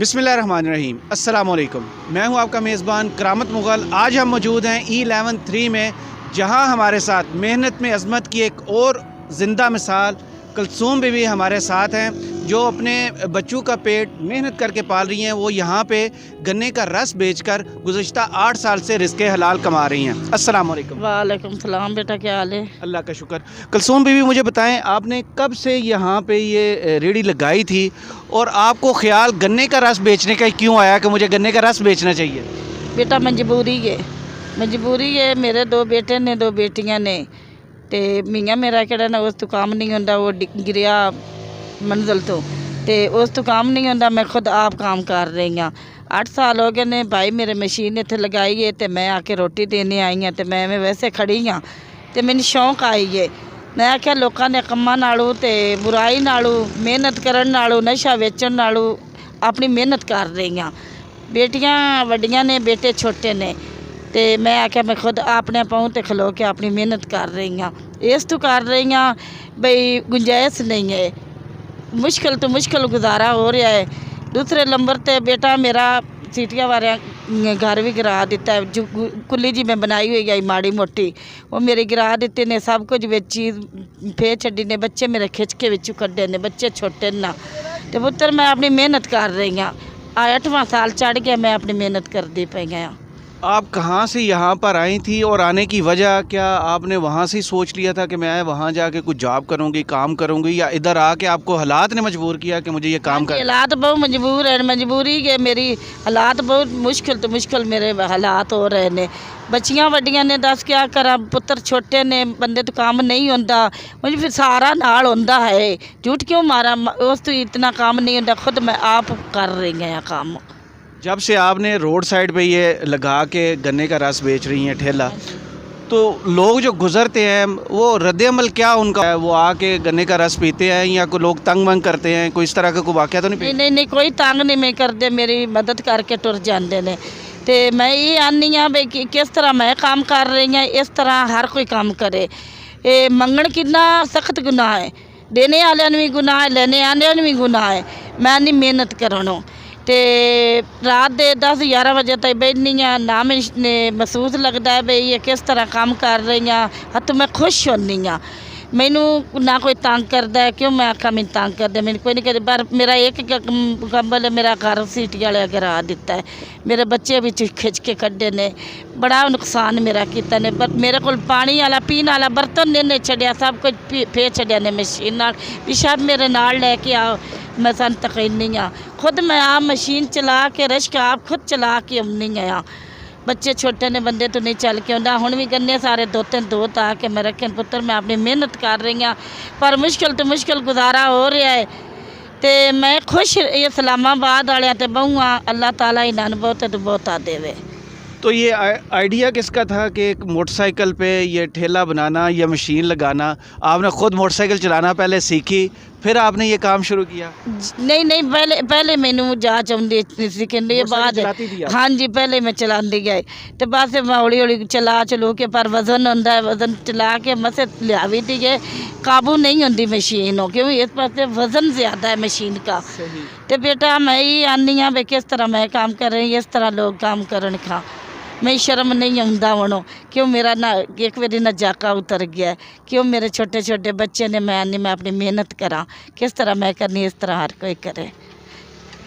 बिस्मिल्लाहिर्रहमानिर्रहीम अस्सलाम वालेकुम। मैं हूं आपका मेज़बान करामत मुग़ल। आज हम मौजूद हैं E11 में, जहां हमारे साथ मेहनत में अज़मत की एक और ज़िंदा मिसाल कुलसूम बीवी हमारे साथ हैं, जो अपने बच्चों का पेट मेहनत करके पाल रही हैं। वो यहाँ पे गन्ने का रस बेचकर गुज़िश्ता 8 साल से रिज़्क़े हलाल कमा रही हैं। अस्सलाम वालेकुम। वालेकुम सलाम। बेटा क्या हाल है? अल्लाह का शुक्र। कुलसूम बीवी, मुझे बताएं, आपने कब से यहाँ पे ये रेहड़ी लगाई थी और आपको ख्याल गन्ने का रस बेचने का क्यों आया कि मुझे गन्ने का रस बेचना चाहिए? बेटा मजबूरी है। मेरे 2 बेटे ने 2 बेटियां ने, तो मियाँ मेरा किहड़ा ना उस तो काम नहीं होंदा, वो गिरिया मंजिल तो उस तो काम नहीं होंदा। मैं खुद आप काम कर रही हाँ। 8 साल हो गए ने भाई, मेरे मशीन इत्थे लगाई है तो मैं आके रोटी देने आई हाँ। तो मैं वैसे खड़ी हाँ तो मैंने शौक आई है। मैं आख्या लोगों ने कम्मां नालों ते बुराई नालों मेहनत करन नालों नशा वेचण नालों अपनी मेहनत कर रही हाँ। बेटियां वड्डियां ने, बेटे छोटे ने, तो मैं आख्या मैं खुद अपने पाँव ते खलो के अपनी मेहनत कर रही हाँ। इस तो कर रही हाँ बई गुंजाइश नहीं है, मुश्किल तो मुश्किल गुजारा हो रहा है। दूसरे नंबर ते बेटा मेरा सीटियाँ वाले घर भी गिरा दिता है। जो कुल्ली जी मैं बनाई हुई है माड़ी मोटी, वो मेरे गिरा दिते ने। सब कुछ बेची फे छड़ी ने। बच्चे मेरे खिंच के विचों कड्डे ने, बच्चे छोटे ना। तो पुत्र मैं अपनी मेहनत कर रही हाँ। 8वां साल चढ़ गया, मैं अपनी मेहनत करती पई हाँ। आप कहाँ से यहाँ पर आई थी और आने की वजह क्या? आपने वहाँ से ही सोच लिया था कि मैं वहाँ जाके कुछ जॉब करूँगी, काम करूँगी, या इधर आके आपको हालात ने मजबूर किया कि मुझे ये काम कर? हालात बहुत मजबूर है, मजबूरी के मेरी हालात बहुत मुश्किल तो मुश्किल मेरे हालात हो रहे ने। बच्चियां वड्डियां ने, दस क्या करा, पुत्र छोटे ने, बंदे तो काम नहीं होंदा। मुझे फिर सारा नाल होंदा है, झूठ क्यों मारा, उस तो इतना काम नहीं होंदा। खुद मैं आप कर रही हैं काम। जब से आपने रोड साइड पे ये लगा के गन्ने का रस बेच रही हैं ठेला, तो लोग जो गुज़रते हैं वो रद्द-ए-अमल क्या उनका है? वो आके गन्ने का रस पीते हैं या कोई लोग तंग मंग करते हैं? कोई इस तरह का कोई वाक़या तो नहीं? नहीं, कोई तंग नहीं मैं करते, मेरी मदद करके टुर जाते हैं। तो मैं ये आनी हाँ भी किस तरह मैं काम कर रही हाँ, इस तरह हर कोई काम करे। ये मंगण कितना सख्त गुनाह है, देने वाले भी गुनाह है, लेने वाले भी गुनाह है। मैं नहीं मेहनत करनो तो रात के 10-11 बजे तक बैठनी हाँ ना। मैं महसूस लगता है भाई ये किस तरह काम कर रही हाँ। हथ मैं खुश होनी हाँ। मैनू ना कोई तंग करता है, क्यों मैं आखा मैं तंग करते, मैंने कोई नहीं कहते। पर मेरा एक कंबल मेरा घर सीटी वाले गिरा दिता है, मेरे बच्चे भी खिंच के कड्डे ने, बड़ा नुकसान मेरा किया ने। पर मेरे को पानी वाला पीने वाला बर्तन ने छड़िया, सब कुछ फे छड़िया ने मशीन नाल। पिछा मेरे नाल लैके आओ, मैं सन तकनी हाँ। खुद मैं आप मशीन चला के रश्क आप खुद चला के आनी हाँ। बच्चे छोटे ने, बंदे तो नहीं चल के आंदा। हुण भी गन्ने सारे 2-3 धोत आके मैं रखे पुत्र, मैं अपनी मेहनत कर रही हाँ। पर मुश्किल तो मुश्किल गुजारा हो रहा है। तो मैं खुश इस्लामाबाद वाले ते बहुआ, अल्लाह ताला इन्हां बहुत तो बहुता देवे। तो ये आइडिया किसका था कि एक मोटरसाइकिल पे ये ठेला बनाना या मशीन लगाना? आपने ख़ुद मोटरसाइकिल चलाना पहले सीखी, फिर आपने ये काम शुरू किया? नहीं, पहले मैनू जाच आउंदी सी कहने बाद। हाँ जी, पहले मैं चलाती गई तो बस मैं हौली हौली चलो के। पर वजन होंदा है, वजन चला के मसे लिया भी थी गए, काबू नहीं होंदी मशीन हो, क्योंकि इस पास वजन ज़्यादा है मशीन का। तो बेटा मैं ही आनी हाँ भाई किस तरह मैं काम कर रही, इस तरह लोग काम करन खा। मैं शर्म नहीं आउंदा हुण, क्यों मेरा ना एक बारी ना जाका उतर गया, क्यों मेरे छोटे छोटे बच्चे ने। मैं आनी मैं अपनी मेहनत करा, किस तरह मैं करनी, इस तरह हर कोई करे।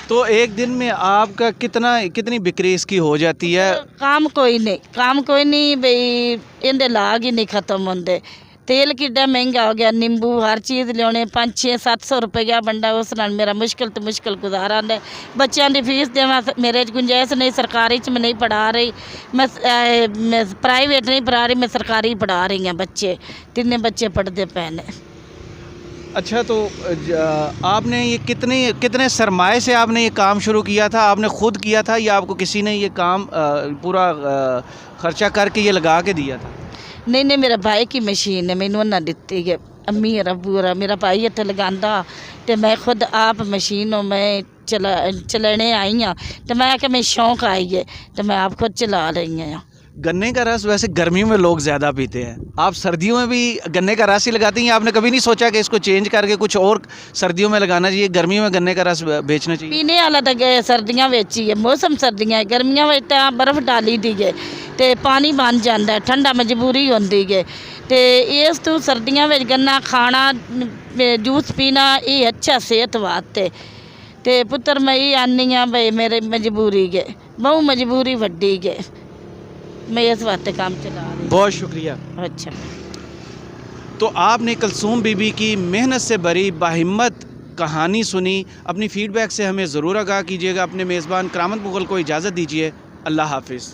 तो एक दिन में आपका कितनी बिक्री इसकी हो जाती है? काम कोई नहीं भाई, इनके लाग ही नहीं खत्म होंगे। तेल किड्डा महंगा हो गया, नींबू हर चीज़ लियाने 500-700 रुपया बंदा, उस नाल मेरा मुश्किल तो मुश्किल गुजारा है। बच्चों की फीस देवा मेरे गुंजाइश नहीं, सरकारी च मैं नहीं पढ़ा रही, मैं प्राइवेट नहीं पढ़ा रही, मैं सरकारी पढ़ा रही हूँ। बच्चे 3 बच्चे पढ़ते पे ने। अच्छा, तो आपने ये कितने सरमाए से आपने ये काम शुरू किया था? आपने खुद किया था या आपको किसी ने ये काम पूरा खर्चा करके ये लगा के दिया था? नहीं, मेरा भाई की मशीन है, मैनू उन्हें दिती है। अम्मी और मेरा भाई इत्थे लगांदा, तो मैं खुद आप मशीन हो मैं चलाने आई हाँ। तो मैं आख्या मैं शौक आई है, तो मैं आप खुद चला रही हाँ। गन्ने का रस वैसे गर्मियों में लोग ज़्यादा पीते हैं, आप सर्दियों में भी गन्ने का रस ही लगाती हैं? आपने कभी नहीं सोचा कि इसको चेंज करके कुछ और सर्दियों में लगाना चाहिए, गर्मियों में गन्ने का रस बेचना चाहिए? पीने वाला तो गए सर्दियां ਵਿੱਚ ही है, मौसम सर्दियां है, गर्मियां ਵਿੱਚ ਤਾਂ बर्फ डाली दी है ਤੇ पानी बन जाता है, ठंडा मजबूरी होती है। तो इस तो सर्दियों में गन्ना खाना जूस पीना ये अच्छा सेहत वास्ते। तो पुत्र मैं ये आनी हाँ भाई मेरे मजबूरी है, बहु मजबूरी वड्डी है, मैं इस वास्ते काम चला रही। बहुत शुक्रिया। अच्छा, तो आपने कलसूम बीबी की मेहनत से भरी बाहिम्मत कहानी सुनी। अपनी फ़ीडबैक से हमें ज़रूर आगाह कीजिएगा। अपने मेज़बान करामत मुग़ल को इजाज़त दीजिए। अल्लाह हाफिज़।